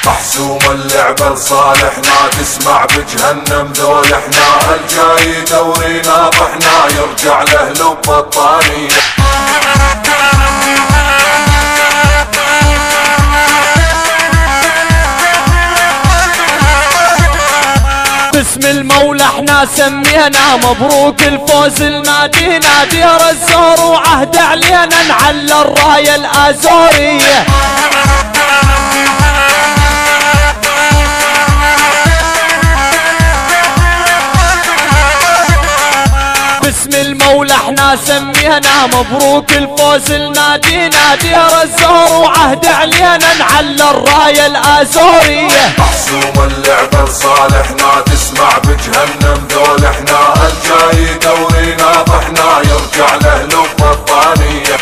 محسوم اللعبة لصالحنا، تسمع بجهنم ذول احنا، الجاي دوري ناطحنا يرجع له لب الطانية. باسم المولى احنا سمينا، مبروك الفوز النادينا، دير الزور وعهد علينا نعلى الراية الازورية. باسم المولى احنا سمينا، مبروك الفوز النادينا، دير الزور وعهد علينا نعلى الراية الازورية. محسوم اللعبة لصالحنا، تسمع بجهنم ذول احنا، الجاي دوري ناطحنا يرجع له لب الطانية.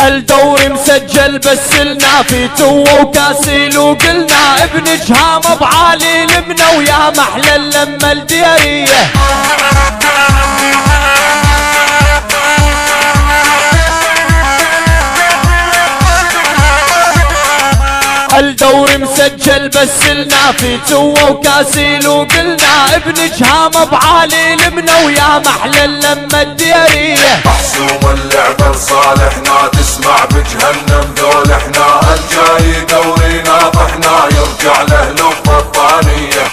الدوري مسجل بس لنا في تو وكاسيل، وقلنا ابن جهام بعالي لمنا ويا محلى اللمة الديرية. الدوري مسجل بس لنا في تو وكاسيل، وقلنا ابن جهام بعالي لمنا ويا محلى اللمة الديرية. محسوم اللعبة لصالحنا، تسمع بجهنم ذول احنا، الجاي دوري ناطحنا يرجع له لب الطانية.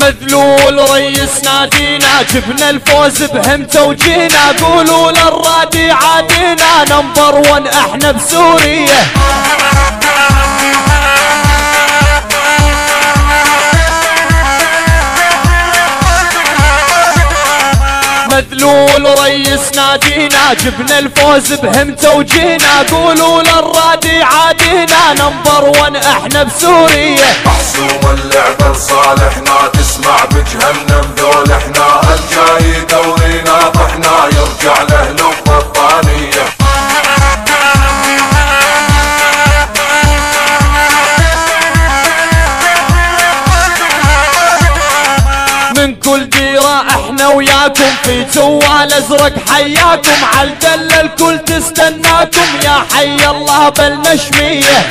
مذلول ريس نادينا، جبنا الفوز بهمته وجينا، قولوا للرادي عادينا، نمبر 1 احنا بسوريا. مذلول ريس نادينا، جبنا الفوز بهمته وجينا، قولوا للرادي عادينا، نمبر 1 احنا بسوريا. محسوم اللعبة لصالحنا، تسمع بجهنم ذول احنا، الجاي دوري ناطحنا يرجع له لب الطانية. من كل ديرة احنا وياكم، في جوال ازرق حياكم، عالدل الكل تستناكم، يا حي الله بالنشمية.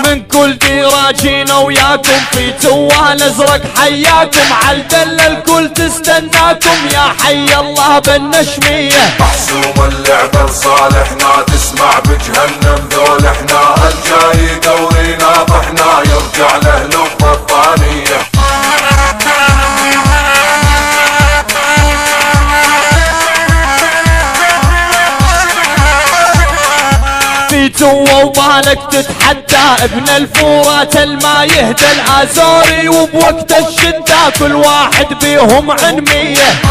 من كل ديرة جينا وياكم، في جوال ازرق حياكم، عالدل الكل تستناكم، يا حي الله بالنشمية. محسوم اللعبة لصالحنا، تسمع بجهنم ذول احنا، الجاي دوري ناطحنا يرجع له لب الطانية. في جوا وبالك تتحدى، ابن الفورات الما يهدى الازوري، وبوقت الشدة كل واحد بيهم عنمية.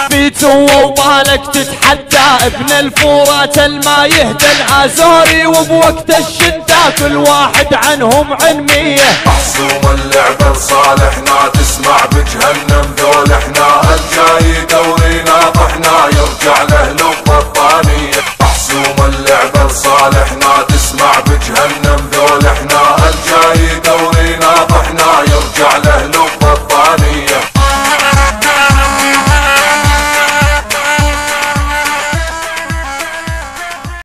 في جوا وبالك تتحدى، ابن الفورات الما يهدى الازوري، وبوقت الشدة كل واحد عنهم عنمية. محسوم اللعبة لصالحنا، تسمع بجهنم ذول احنا، الجاي دوري ناطحنا يرجع له لب الطانية. محسوم اللعبة لصالحنا، تسمع بجهنم